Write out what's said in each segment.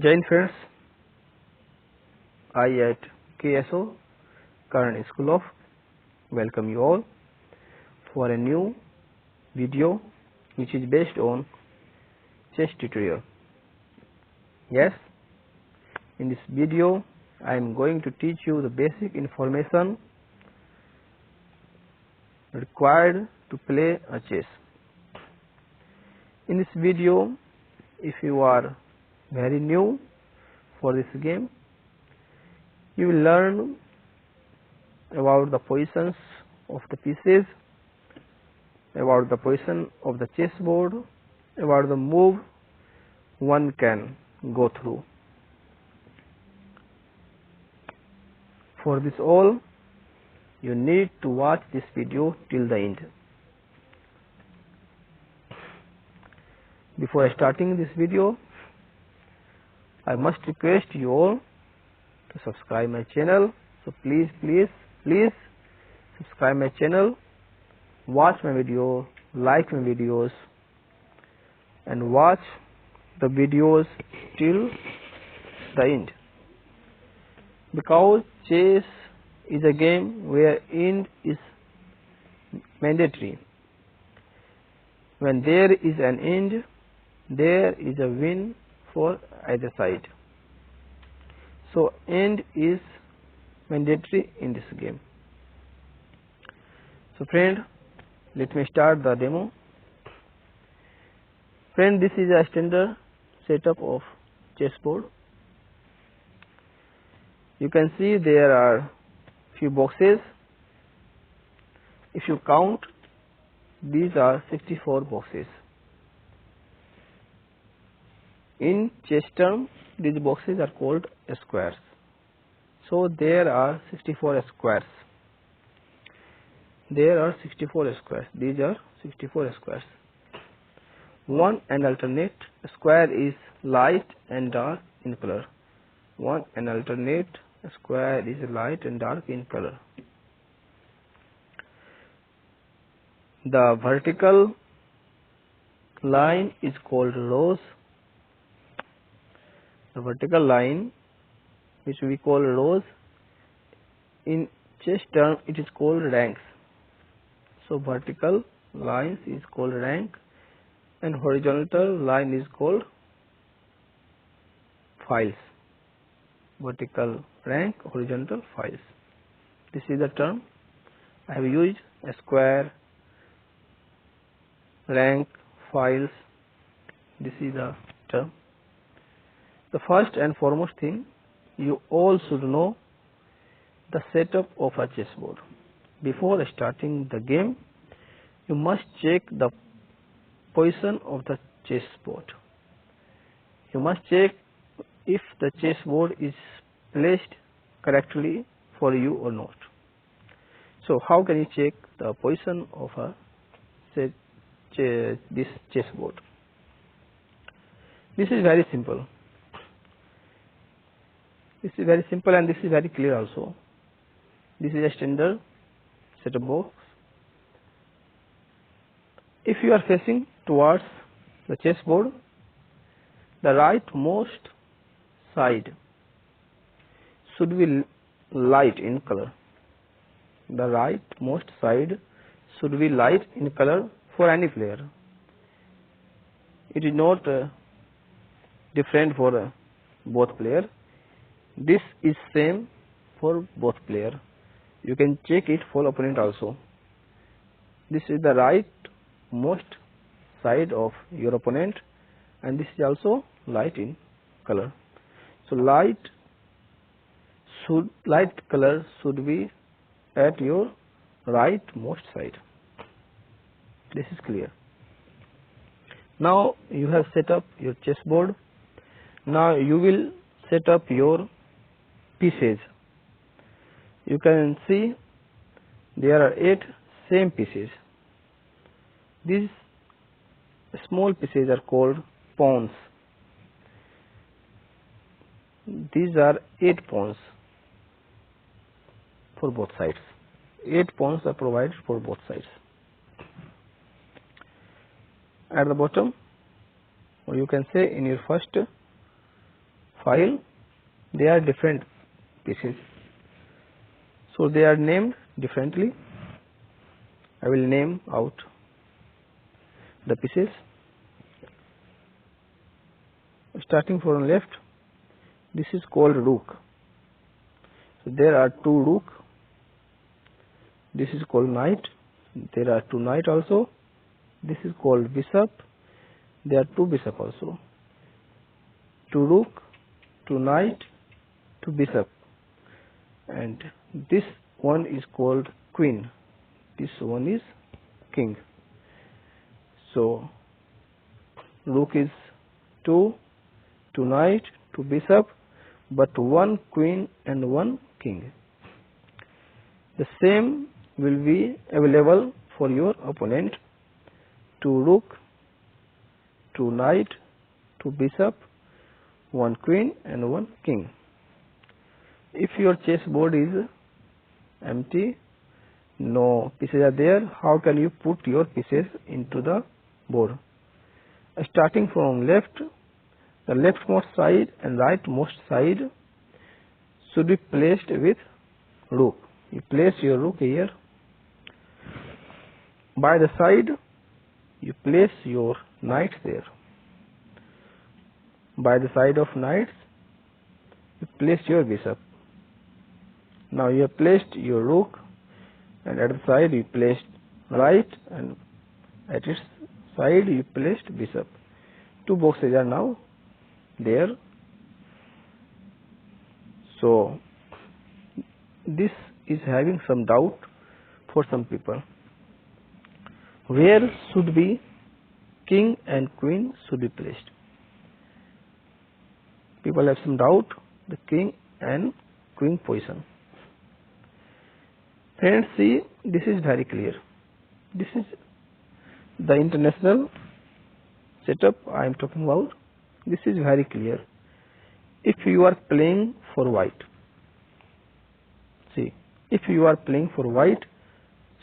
Jain friends, I at KSO Karn School of welcome you all for a new video which is based on chess tutorial. Yes, in this video I am going to teach you the basic information required to play a chess. In this video, if you are very new for this game, you will learn about the positions of the pieces, about the position of the chessboard, about the move one can go through. For this all, you need to watch this video till the end. Before starting this video, I must request you all to subscribe my channel. So please subscribe my channel, watch my video, like my videos, and watch the videos till the end. Because chess is a game where end is mandatory. When there is an end, there is a win for either side. So end is mandatory in this game. So friend, let me start the demo. Friend, this is a standard setup of chessboard. You can see there are few boxes. If you count, these are 64 boxes. In chess term, these boxes are called squares. So there are 64 squares. There are 64 squares. These are 64 squares. One and alternate square is light and dark in color. One and alternate square is light and dark in color. The vertical line is called rows. The vertical line, which we call rows, in chess term it is called ranks. So vertical lines is called rank and horizontal line is called files. Vertical rank, horizontal files. This is the term I have used: a square, rank, files. This is the term. The first and foremost thing, you all should know the setup of a chessboard. Before starting the game, you must check the position of the chessboard. You must check if the chessboard is placed correctly for you or not. So how can you check the position of this chessboard? This is very simple. This is very simple and this is very clear also. This is a standard setup box. If you are facing towards the chessboard, the rightmost side should be light in color. The rightmost side should be light in color for any player. It is not different for both players. This is same for both players. You can check it for opponent also. This is the rightmost side of your opponent and this is also light in color. So light color should be at your rightmost side. This is clear. Now you have set up your chessboard. Now you will set up your pieces. You can see there are 8 same pieces. These small pieces are called pawns. These are 8 pawns for both sides. 8 pawns are provided for both sides. At the bottom, or you can say in your first file, they are different pieces, so they are named differently. I will name out the pieces. Starting from left, this is called rook. So there are two rook. This is called knight. There are two knight also. This is called bishop. There are two bishop also. Two rook, two knight, two bishop. And this one is called queen. This one is king. So rook is two, two knight, two bishop, but one queen and one king. The same will be available for your opponent. Two rook, two knight, two bishop, one queen and one king. If your chessboard is empty, no pieces are there, how can you put your pieces into the board? Starting from left, the leftmost side and rightmost side should be placed with rook. You place your rook here. By the side, you place your knights there. By the side of knights, you place your bishop. Now you have placed your rook, and at the side you placed knight, and at its side you placed bishop. Two boxes are now there. So this is having some doubt for some people. Where should be king and queen should be placed? People have some doubt the king and queen position. Friends, see, this is very clear. This is the international setup I am talking about. This is very clear. If you are playing for white, see, if you are playing for white,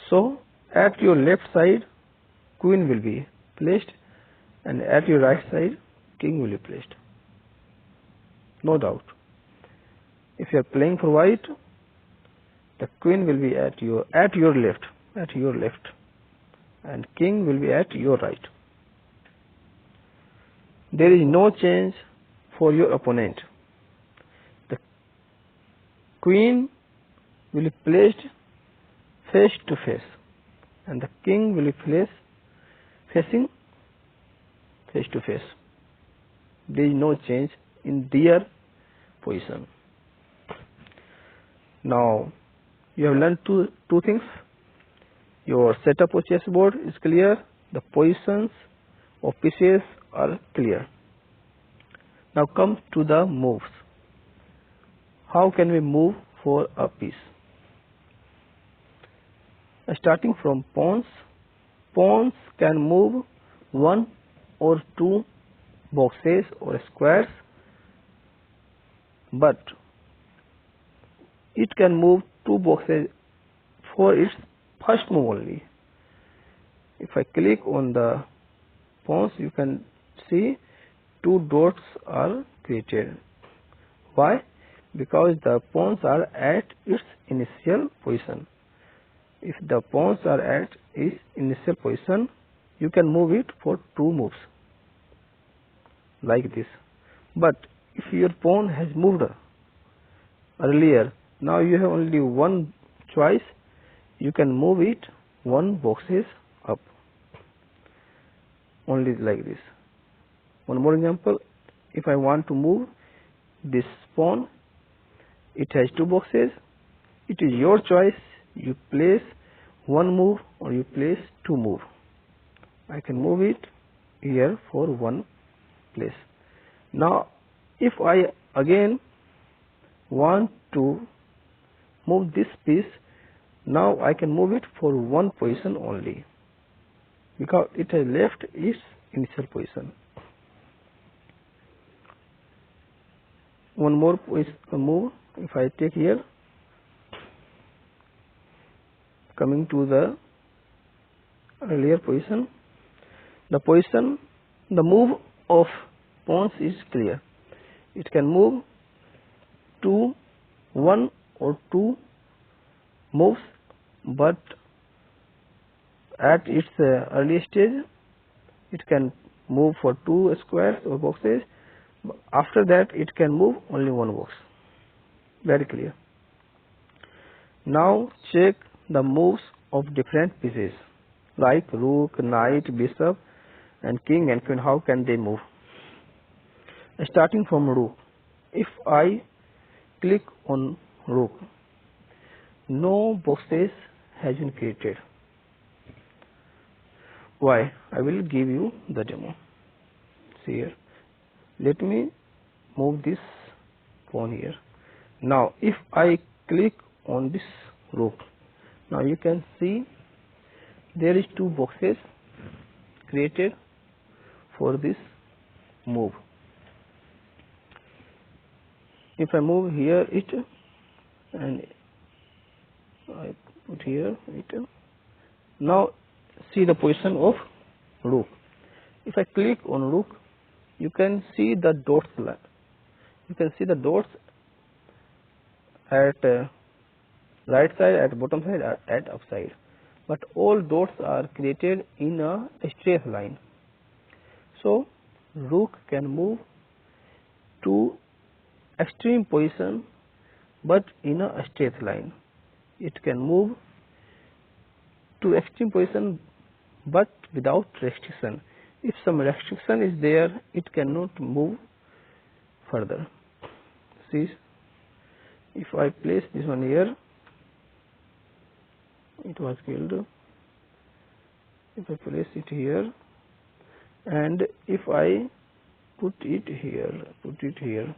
so at your left side queen will be placed, and at your right side king will be placed. No doubt. If you are playing for white, the queen will be at your left, and king will be at your right. There is no change for your opponent. The queen will be placed face to face, and the king will be placed facing face to face. There is no change in their position. Now you have learned two things. Your setup of chessboard is clear. The positions of pieces are clear. Now come to the moves. How can we move for a piece? Starting from pawns. Pawns can move one or two boxes or squares, but it can move two boxes for its first move only. If I click on the pawns, you can see two dots are created. Why? Because the pawns are at its initial position. If the pawns are at its initial position, you can move it for two moves like this. But if your pawn has moved earlier, now you have only one choice. You can move it one boxes up, only like this. One more example. If I want to move this pawn, it has two boxes. It is your choice. You place one move or you place two move. I can move it here for one place. Now if I again want to move this piece, now I can move it for one position only, because it has left its initial position. One more move. If I take here, coming to the earlier position, the move of pawns is clear. It can move to one or two moves, but at its early stage it can move for two squares or boxes. After that it can move only one box. Very clear. Now check the moves of different pieces like rook, knight, bishop and king and queen. How can they move? Starting from rook, if I click on rook, no boxes has been created. Why? I will give you the demo. See here. Let me move this pawn here. Now if I click on this rook, now you can see there is two boxes created for this move. If I move here it and I put here it, now see the position of rook. If I click on rook, you can see the dots. You can see the dots at right side, at bottom side, at upside. But all dots are created in a straight line. So rook can move to extreme position, but in a straight line. It can move to extreme position, but without restriction. If some restriction is there, it cannot move further. See, if I place this one here, it was killed. If I place it here, and if I put it here,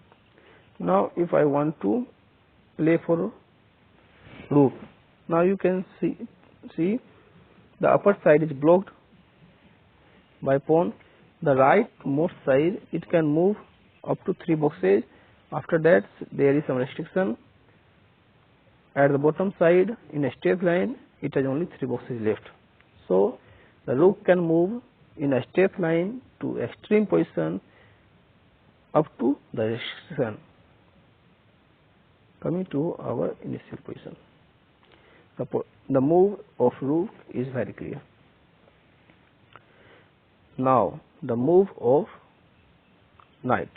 now if I want to play for rook, now you can see the upper side is blocked by pawn. The rightmost side it can move up to three boxes. After that there is some restriction. At the bottom side in a straight line it has only three boxes left. So the rook can move in a straight line to extreme position up to the restriction. Coming to our initial position, the move of rook is very clear. Now the move of knight.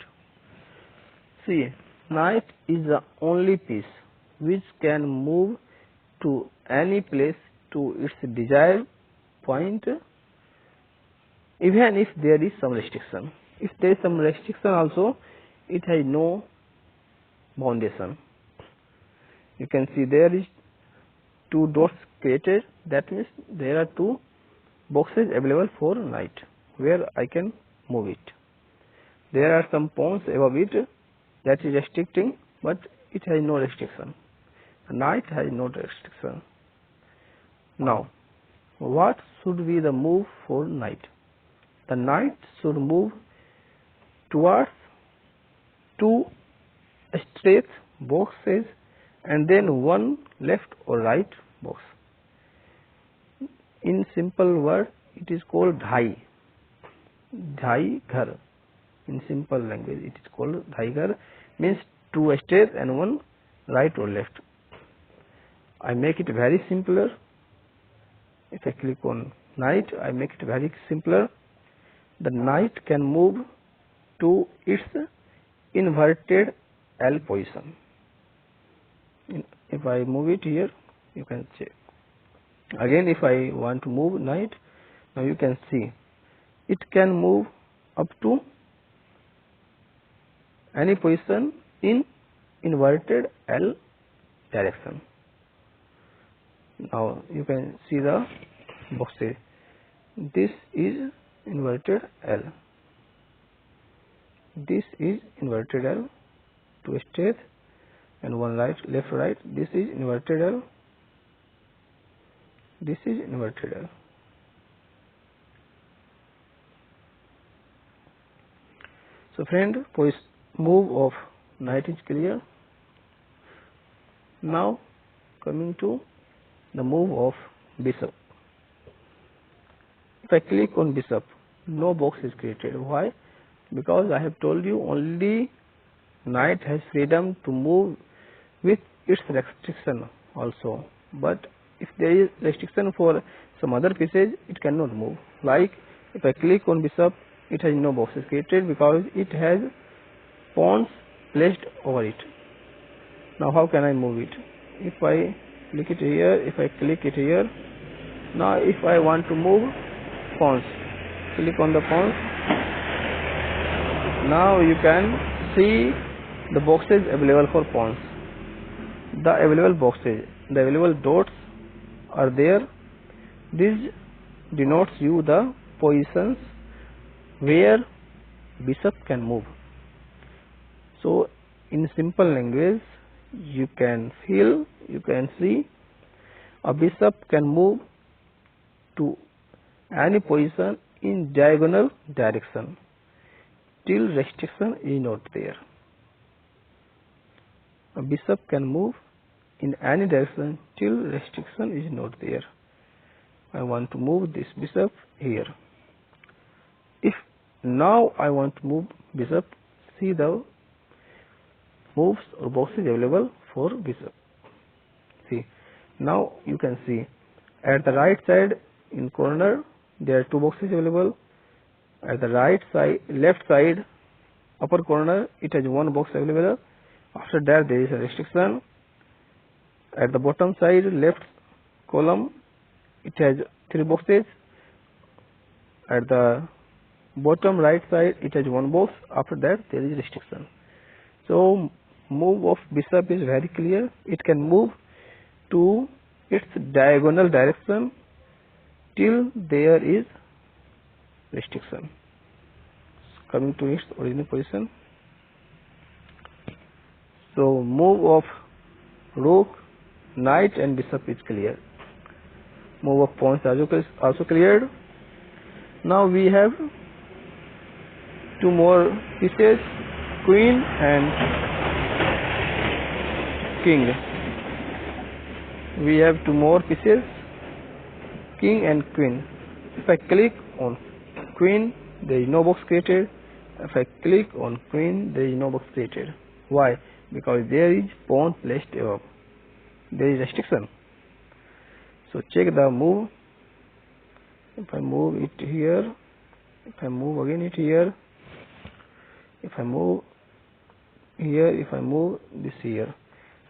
See, knight is the only piece which can move to any place to its desired point, even if there is some restriction. If there is some restriction also, it has no foundation. You can see there is two dots created. That means there are two boxes available for knight where I can move it. There are some pawns above it that is restricting, but it has no restriction. Knight has no restriction. Now, what should be the move for knight? The knight should move towards two straight boxes and then one left or right box. In simple word, it is called dhai. Dhai ghar. In simple language, it is called dhai ghar. Means two straight and one right or left. I make it very simpler. If I click on knight, I make it very simpler. The knight can move to its inverted L position. If I move it here, you can check. Again, if I want to move knight, now you can see it can move up to any position in inverted L direction. Now you can see the boxes. This is inverted L. This is inverted L, two straight and one right, left, right. This is inverted L. This is inverted L. So friend, move of knight is clear. Now coming to the move of bishop. If I click on bishop, no box is created. Why? Because I have told you only knight has freedom to move with its restriction also, but if there is restriction for some other pieces, it cannot move. Like if I click on bishop, it has no boxes created because it has pawns placed over it. Now how can I move it? If I click it here, if I click it here, now if I want to move pawns, click on the pawns. Now you can see the boxes available for pawns. The available boxes, the available dots are there. This denotes you the positions where bishop can move. So in simple language, you can feel, you can see a bishop can move to any position in diagonal direction till restriction is not there. A bishop can move in any direction till restriction is not there. I want to move this bishop here. If now I want to move bishop, see the moves or boxes available for bishop. See, now you can see at the right side in corner there are two boxes available. At the right side, left side upper corner, it has one box available. After that there is a restriction. At the bottom side left column, it has three boxes. At the bottom right side it has one box. After that there is restriction. So move of bishop is very clear. It can move to its diagonal direction till there is restriction. Coming to its original position. So move of rook, knight and bishop is clear. Move of pawns is also cleared. Now we have two more pieces, queen and king. We have two more pieces, king and queen. If I click on queen, there is no box created. If I click on queen, there is no box created. Why? Because there is pawn placed above. There is restriction. So check the move. If I move it here, if I move again it here, if I move here, if I move this here.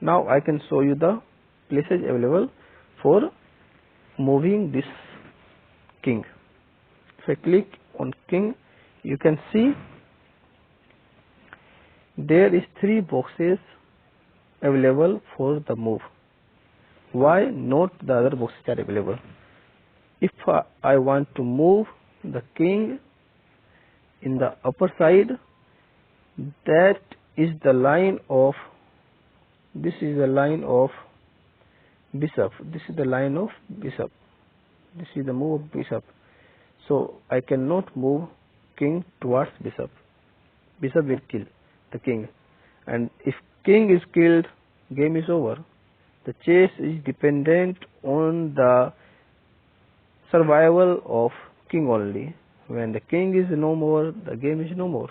Now I can show you the places available for moving this king. If I click on king, you can see there is three boxes available for the move. Why not the other boxes are available? If I want to move the king in the upper side, that is the line of, this is the line of bishop, this is the line of bishop, this is the move of bishop. So I cannot move king towards bishop. Bishop will kill the king, and if king is killed, game is over. The chess is dependent on the survival of king only. When the king is no more, the game is no more.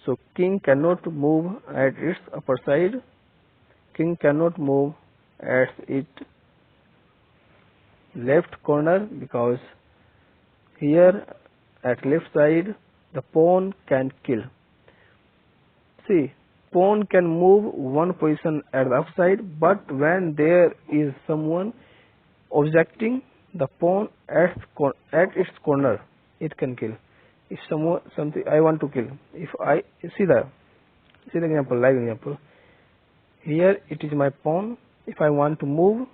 So king cannot move at its upper side. King cannot move at its left corner because here at left side the pawn can kill. See, pawn can move one position at the upside, but when there is someone objecting the pawn at its corner, it can kill. If something I want to kill, if I see the example, live example. Here it is my pawn. If I want to move,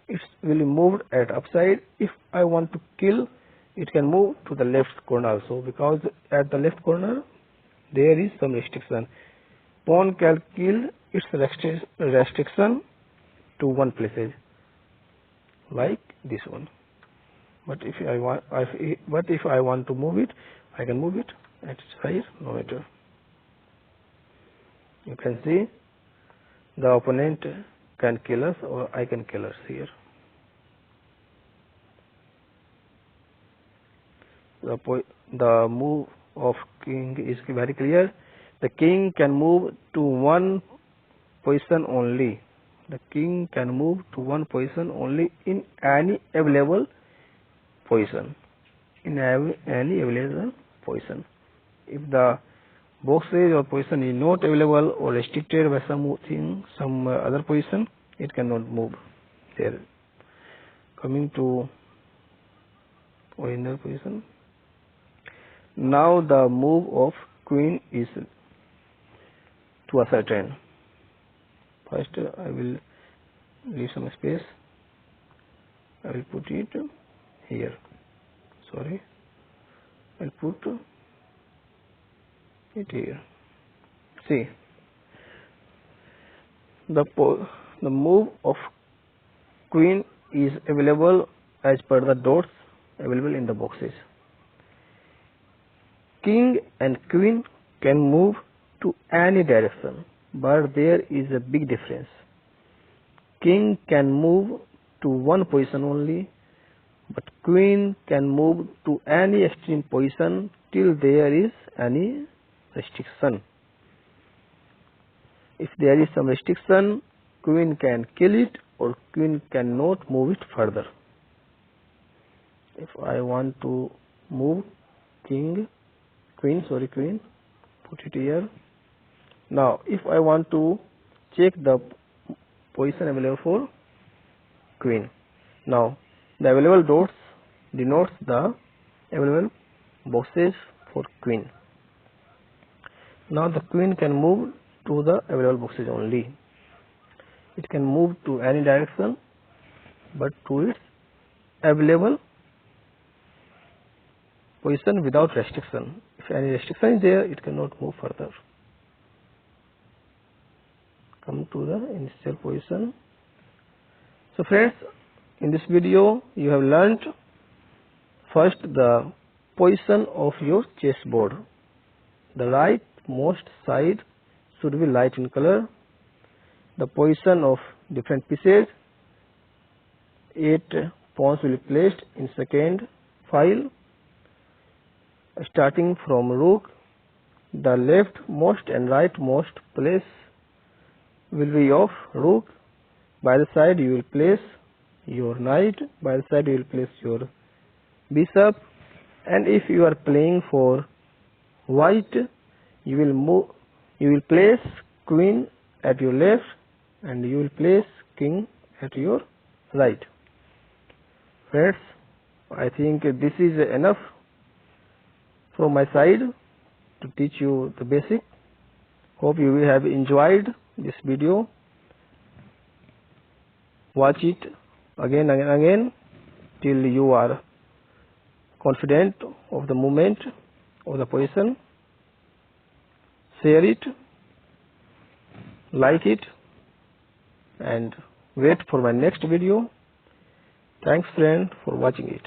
it will be moved at upside. If I want to kill, it can move to the left corner also, because at the left corner there is some restriction. Pawn can kill its restriction to one place, like this one. But if I want to move it, I can move it at its side, no matter. You can see the opponent can kill us or I can kill us here. The move of king is very clear. The king can move to one position only. The king can move to one position only in any available position. In any available position. If the boxes or position is not available or restricted by some other position, it cannot move there. Coming to original position. Now the move of queen is to ascertain. First I will leave some space. I will put it here. Sorry, I'll put it here. See, the move of queen is available as per the dots available in the boxes. King and queen can move to any direction, but there is a big difference. King can move to one position only, but queen can move to any extreme position till there is any restriction. If there is some restriction, queen can kill it or queen cannot move it further. If I want to move queen, put it here. Now if I want to check the position available for queen, now the available dots denotes the available boxes for queen. Now the queen can move to the available boxes only. It can move to any direction but to its available position without restriction. If any restriction is there, it cannot move further. Come to the initial position. So friends, in this video you have learnt first the position of your chessboard. The rightmost side should be light in color. The position of different pieces. 8 pawns will be placed in second file. Starting from rook, the leftmost and rightmost place will be of rook. By the side you will place your knight, by the side you will place your bishop, and if you are playing for white, you will place queen at your left and you will place king at your right. Friends, I think this is enough from my side to teach you the basic. Hope you will have enjoyed this video. Watch it again and again till you are confident of the movement of the position. Share it, like it, and wait for my next video. Thanks friend for watching it.